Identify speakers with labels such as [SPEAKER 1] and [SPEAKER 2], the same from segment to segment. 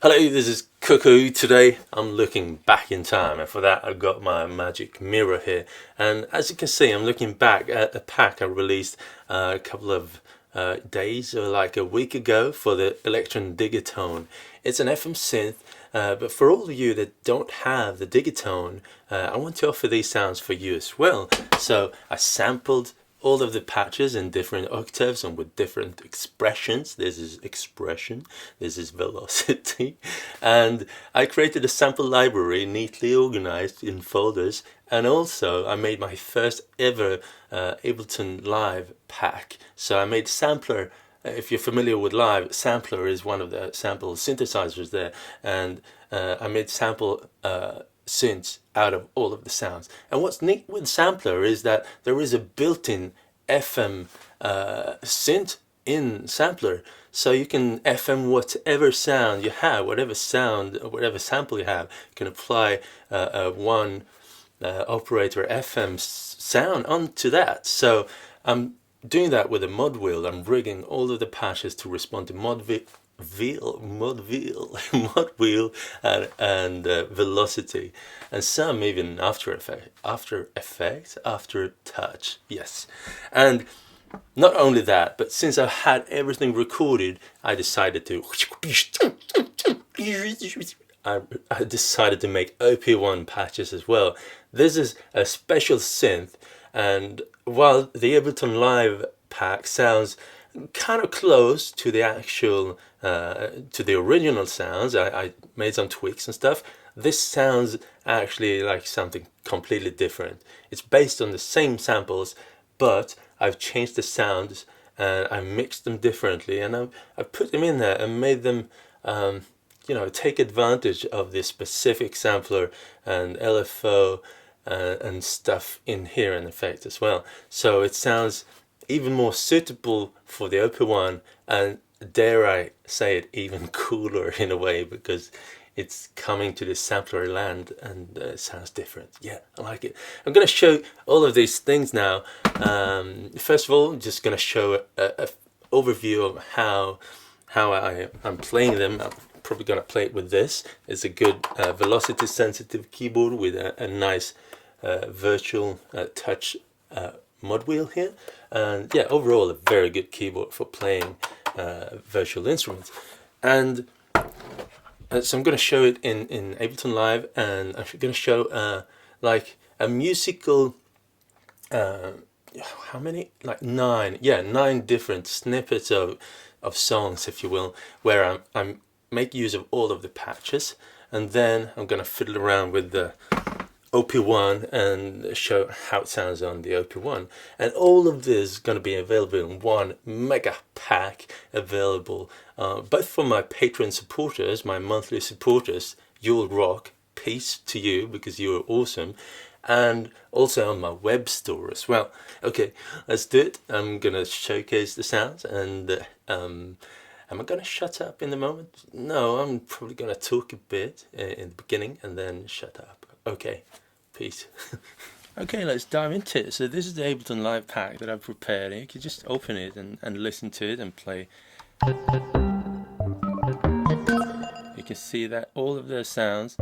[SPEAKER 1] Hello, this is Cuckoo. Today I'm looking back in time, and for that I've got my magic mirror here. And as you can see, I'm looking back at a pack I released a couple of days or like a week ago for the Electron Digitone. It's an FM synth, but for all of you that don't have the Digitone, I want to offer these sounds for you as well. So I sampled all of the patches in different octaves and with different expressions. This is expression, this is velocity. And I created a sample library neatly organized in folders. And also I made my first ever Ableton Live pack. So I made sampler. If you're familiar with Live, sampler is one of the sample synthesizers there. And I made sample synths out of all of the sounds. And what's neat with sampler is that there is a built-in FM synth in sampler, so you can FM whatever sound you have, whatever sound, whatever sample you have. You can apply one operator FM sound onto that. So I'm doing that with a mod wheel. I'm rigging all of the patches to respond to mod wheel and velocity, and some even after touch. Yes, and not only that, but since I had everything recorded, I decided to make OP-1 patches as well. This is a special synth, and while the Ableton Live pack sounds kind of close to the actual to the original sounds, I made some tweaks and stuff. This sounds actually like something completely different. It's based on the same samples, but I've changed the sounds and I mixed them differently, and I put them in there and made them take advantage of this specific sampler and LFO and stuff in here in effect as well. So it sounds even more suitable for the OP-1, and dare I say it, even cooler in a way, because it's coming to this sampler land and it sounds different. Yeah, I like it. I'm going to show all of these things now. First of all, I'm just going to show a overview of how I'm playing them. I'm probably going to play it with this. It's a good velocity sensitive keyboard with a nice virtual touch mod wheel here, and yeah, overall a very good keyboard for playing virtual instruments. And so I'm going to show it in Ableton Live, and I'm going to show like a musical how many, like nine different snippets of songs, if you will, where I'm make use of all of the patches, and then I'm going to fiddle around with the OP-1 and show how it sounds on the OP-1. And all of this is going to be available in one mega pack, available both for my Patreon supporters, my monthly supporters. You'll rock, peace to you because you're awesome, and also on my web store as well. Okay, let's do it. I'm going to showcase the sounds, and am I going to shut up in the moment? No, I'm probably going to talk a bit in the beginning and then shut up. Okay, peace. Okay, let's dive into it. So this is the Ableton Live pack that I've prepared. You can just open it and listen to it and play. You can see that all of the sounds,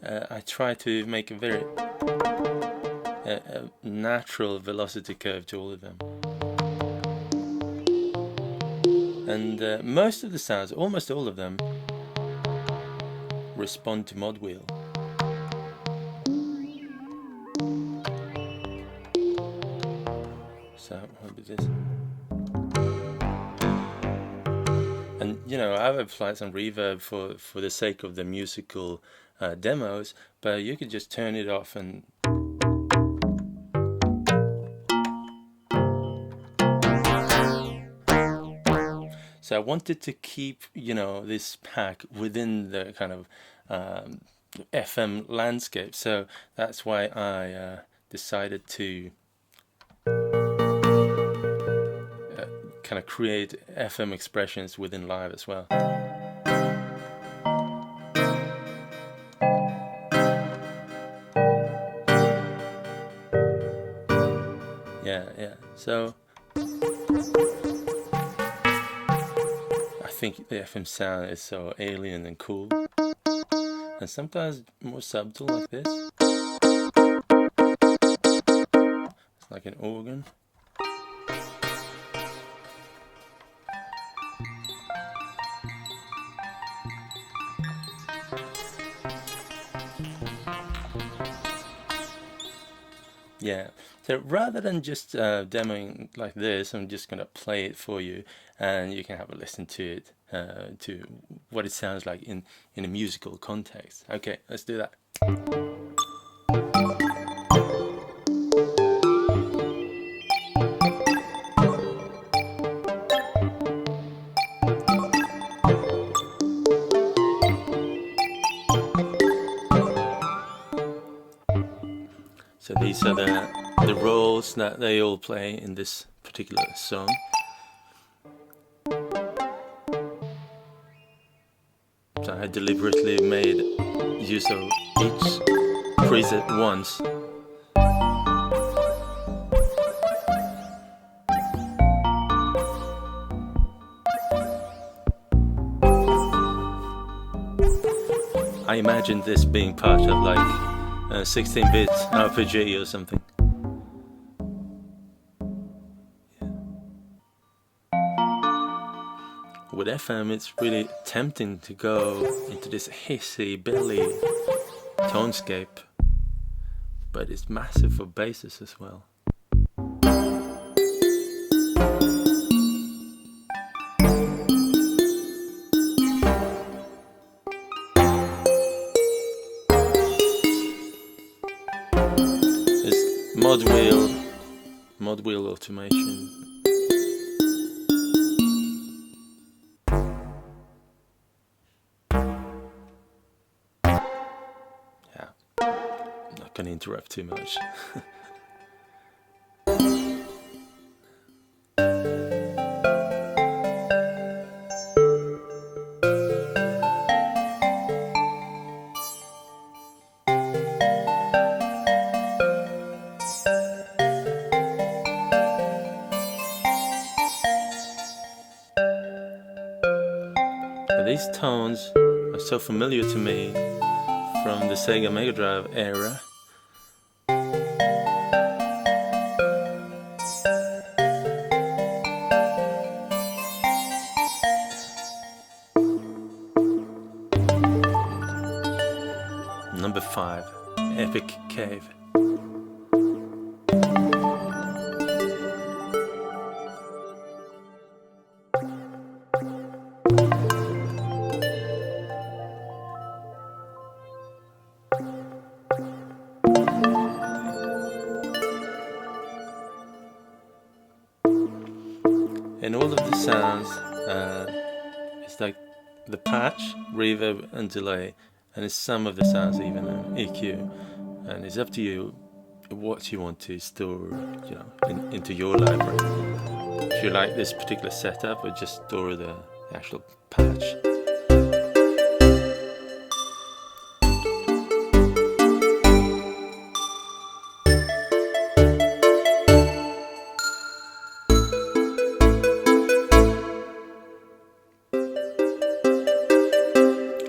[SPEAKER 1] I try to make a very natural velocity curve to all of them. And most of the sounds, almost all of them, respond to mod wheel. So what is this? And I've applied some reverb for the sake of the musical demos, but you could just turn it off and so I wanted to keep this pack within the kind of FM landscape, so that's why I decided to kind of create FM expressions within Live as well. Yeah, so I think the FM sound is so alien and cool, and sometimes more subtle like this. It's like an organ. Yeah, so rather than just demoing like this, I'm just gonna play it for you, and you can have a listen to it, to what it sounds like in a musical context. Okay, let's do that. So these are the roles that they all play in this particular song. So I deliberately made use of each preset once. I imagined this being part of like a 16-bit RPG or something. With FM, it's really tempting to go into this hissy billy tonescape, but it's massive for basses as well. It's mod wheel automation. Not gonna interrupt too much. These tones are so familiar to me from the Sega Mega Drive era. Number 5, Epic Cave. And all of the sounds, it's like the patch, reverb and delay, and it's some of the sounds even an EQ, and it's up to you what you want to store, you know, into your library. If you like this particular setup, or just store the actual patch.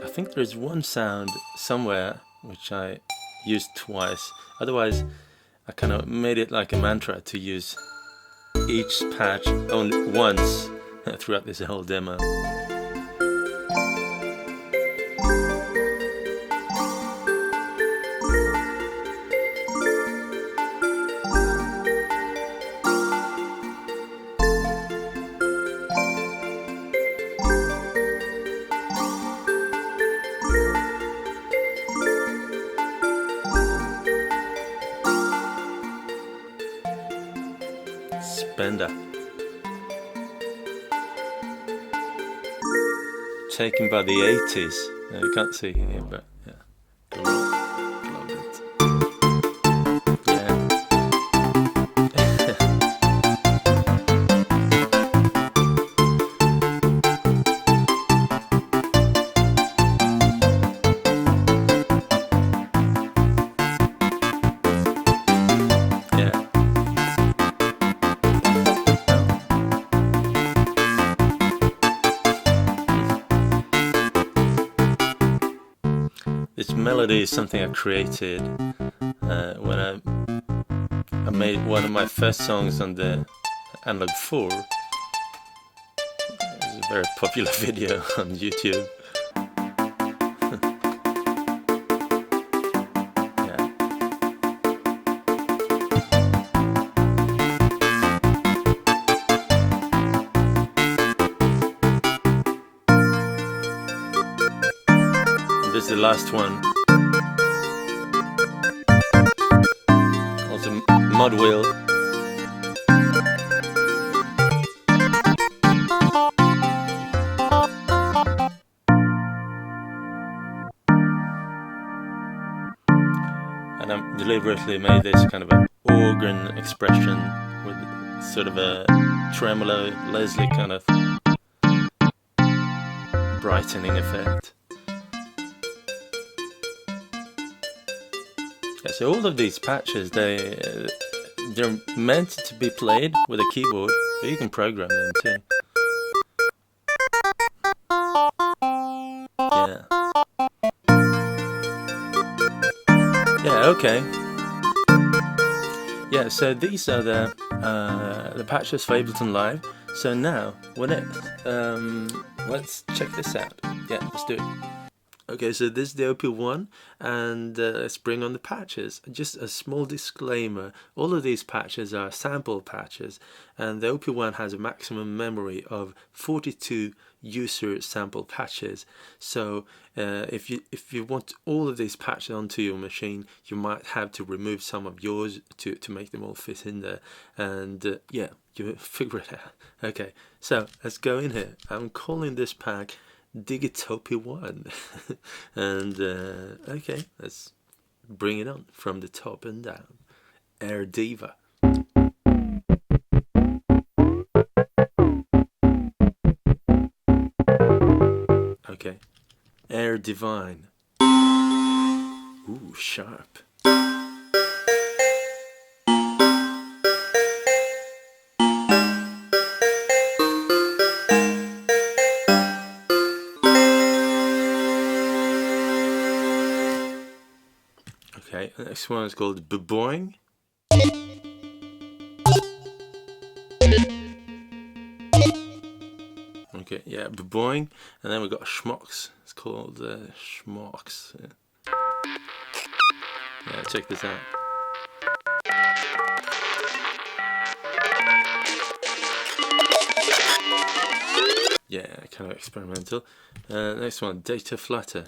[SPEAKER 1] I think there's one sound somewhere which I used twice. Otherwise, I kind of made it like a mantra to use each patch only once throughout this whole demo. Spender. Taken by the 80s. You can't see here, but yeah. Love it. Yeah. Yeah. This melody is something I created when I made one of my first songs on the Analog 4. It's a very popular video on YouTube. Yeah. And this is the last one. Also mod wheel. And I deliberately made this kind of an organ expression with sort of a tremolo Leslie kind of brightening effect. Yeah, so all of these patches, they're meant to be played with a keyboard, but you can program them too. Yeah. Yeah, okay. Yeah, so these are the patches for Ableton Live. So now, let's check this out. Yeah, let's do it. Okay, so this is the OP-1, and let's bring on the patches. Just a small disclaimer, all of these patches are sample patches, and the OP-1 has a maximum memory of 42 user sample patches. So if you want all of these patches onto your machine, you might have to remove some of yours to make them all fit in there, and yeah, you figure it out. Okay, so let's go in here. I'm calling this pack DIGITOP-1 and okay, let's bring it on from the top and down. Air Diva. Okay, Air Divine. Ooh, sharp. Okay, the next one is called Boing. Okay, yeah, Boing. And then we've got Schmocks. It's called Schmocks. Yeah, check this out. Yeah, kind of experimental. Next one, Data Flutter.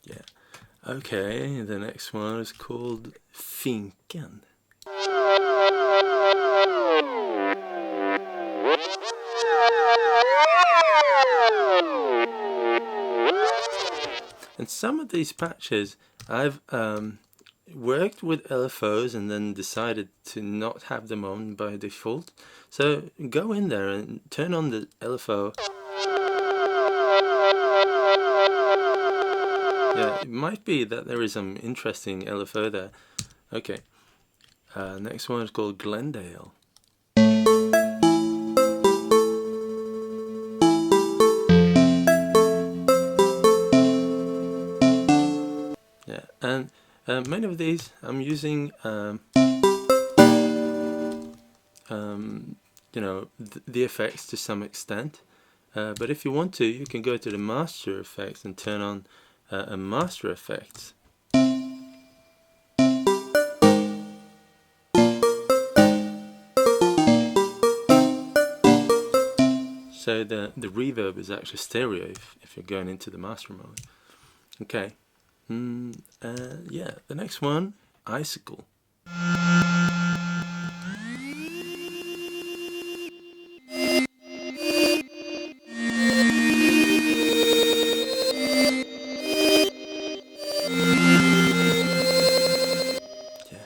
[SPEAKER 1] Yeah. Okay, the next one is called Finken. And some of these patches I've worked with LFOs and then decided to not have them on by default. So go in there and turn on the LFO. Yeah, it might be that there is some interesting LFO there. Okay, next one is called Glendale. Yeah, and many of these I'm using, you know, the effects to some extent. But if you want to, you can go to the master effects and turn on a master effects. So the reverb is actually stereo if you're going into the master mode. Okay. Yeah, the next one, Icicle. Yeah.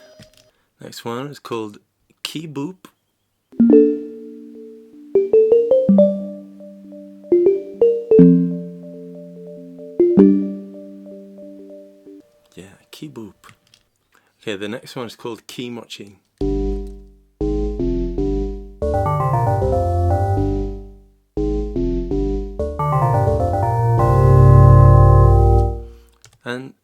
[SPEAKER 1] Next one is called Key Boop. Yeah, Key Boop. Okay, the next one is called key matching. And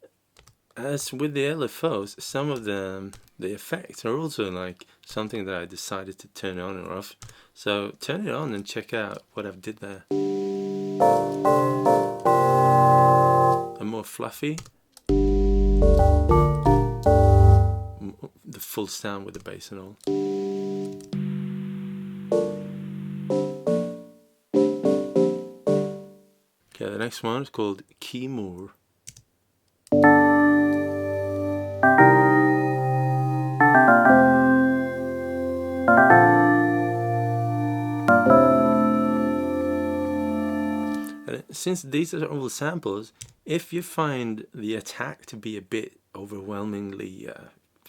[SPEAKER 1] as with the LFOs, some of the effects are also like something that I decided to turn on or off. So turn it on and check out what I've did there. A more fluffy, the full sound with the bass and all. Okay, the next one is called Key More. Since these are all samples, if you find the attack to be a bit overwhelmingly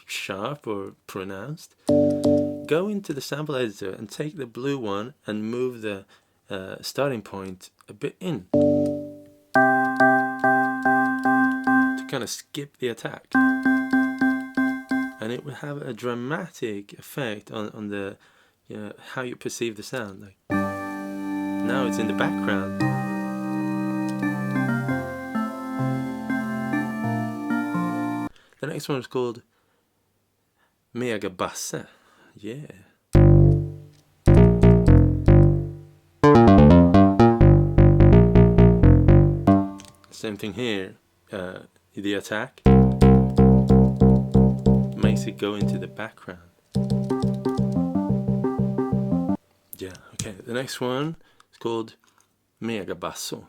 [SPEAKER 1] sharp or pronounced, go into the sample editor and take the blue one and move the starting point a bit in to kind of skip the attack, and it will have a dramatic effect on the how you perceive the sound. Like, now it's in the background. The next one is called Mega Bassa. Yeah. Same thing here. The attack makes it go into the background. Yeah, okay. The next one is called Mega Basso.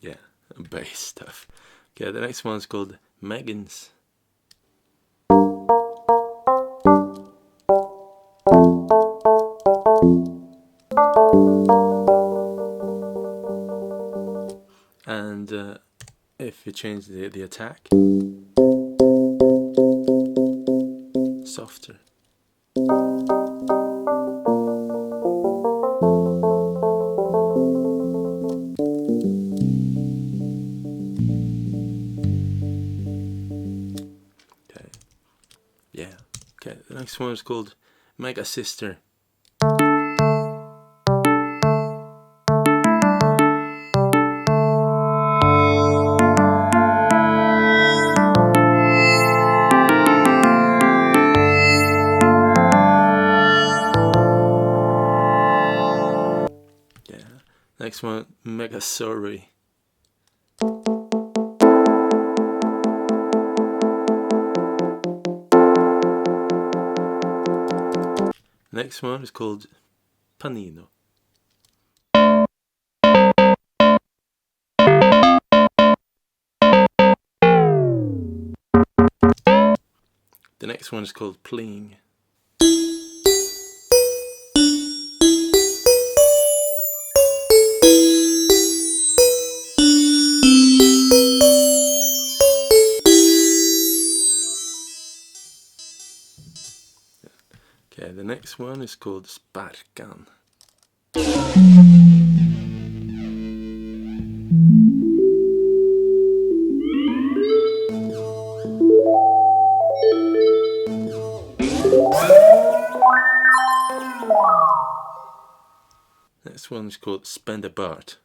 [SPEAKER 1] Yeah, bass stuff. Okay, the next one is called Megan's. And if you change the attack, softer. Okay. Yeah. Okay. The next one is called Mega Sister. Next one, Mega Sorry. Next one is called Panino. The next one is called Pling. Okay, the next one is called Sparkan. Next one is called Spend a Bart.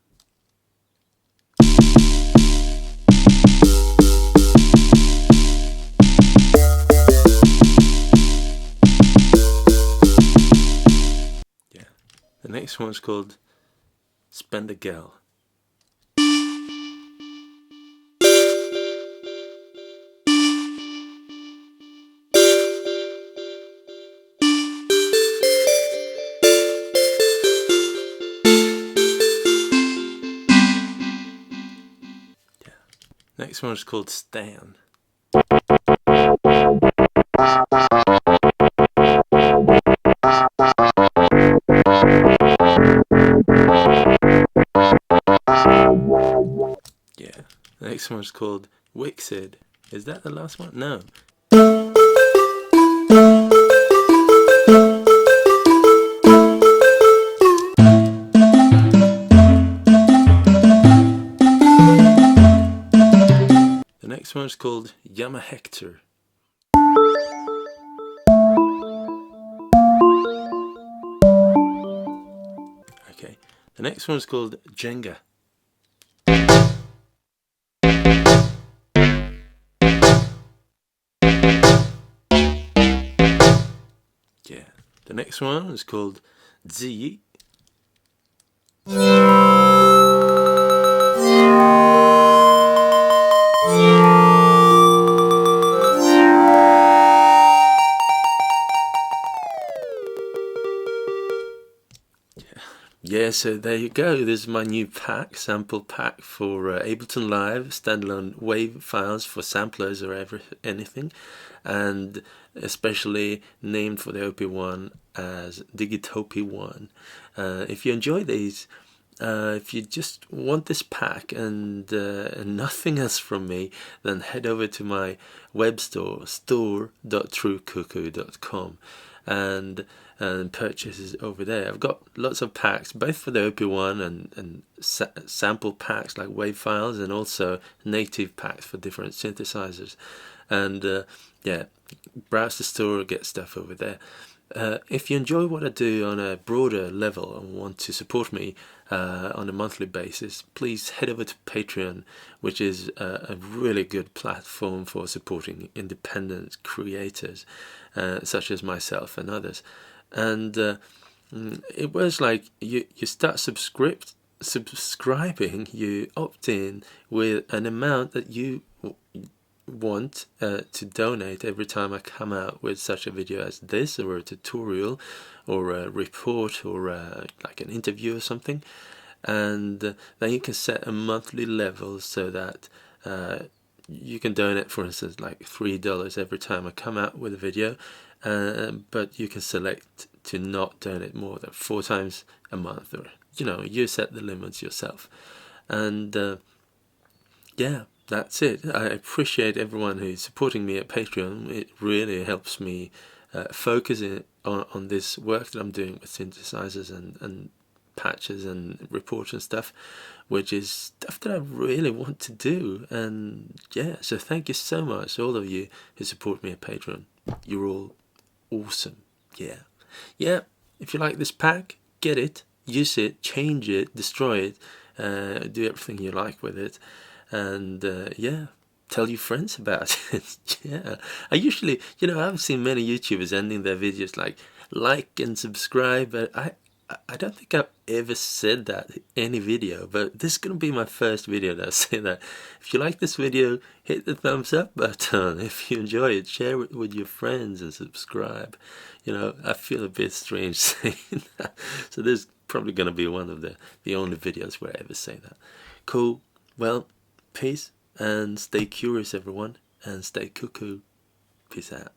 [SPEAKER 1] The next one is called Spend a Gal. Next one is called Stan. Yeah. The next one is called Wixed. Is that the last one? No. called Yama Hector. Okay, the next one is called Jenga. Yeah, the next one is called Z. Yeah, so there you go. This is my new pack, sample pack for Ableton Live, standalone WAV files for samplers or anything, and especially named for the OP-1 as DIGITOP-1. If you enjoy these, if you just want this pack and nothing else from me, then head over to my web store, store.truecuckoo.com, and purchases over there. I've got lots of packs, both for the OP-1 and sample packs like WAV files, and also native packs for different synthesizers. And yeah, browse the store, get stuff over there. If you enjoy what I do on a broader level and want to support me on a monthly basis, please head over to Patreon, which is a really good platform for supporting independent creators such as myself and others. And it was like you start subscribing, you opt in with an amount that you want to donate every time I come out with such a video as this, or a tutorial, or a report, or like an interview or something. And then you can set a monthly level so that you can donate, for instance, like $3 every time I come out with a video, but you can select to not donate more than 4 times a month, or you set the limits yourself. And yeah, that's it. I appreciate everyone who's supporting me at Patreon. It really helps me focus on this work that I'm doing with synthesizers and patches and reports and stuff, which is stuff that I really want to do. And yeah, so thank you so much, all of you who support me at Patreon. You're all awesome. Yeah, if you like this pack, get it, use it, change it, destroy it, do everything you like with it. And yeah, tell your friends about it. Yeah, I usually, I've seen many YouTubers ending their videos like and subscribe, but I don't think I've ever said that in any video, but this is going to be my first video that I say that. If you like this video, hit the thumbs up button. If you enjoy it, share it with your friends and subscribe. I feel a bit strange saying that. So this is probably going to be one of the only videos where I ever say that. Cool. Well, peace, and stay curious, everyone, and stay cuckoo. Peace out.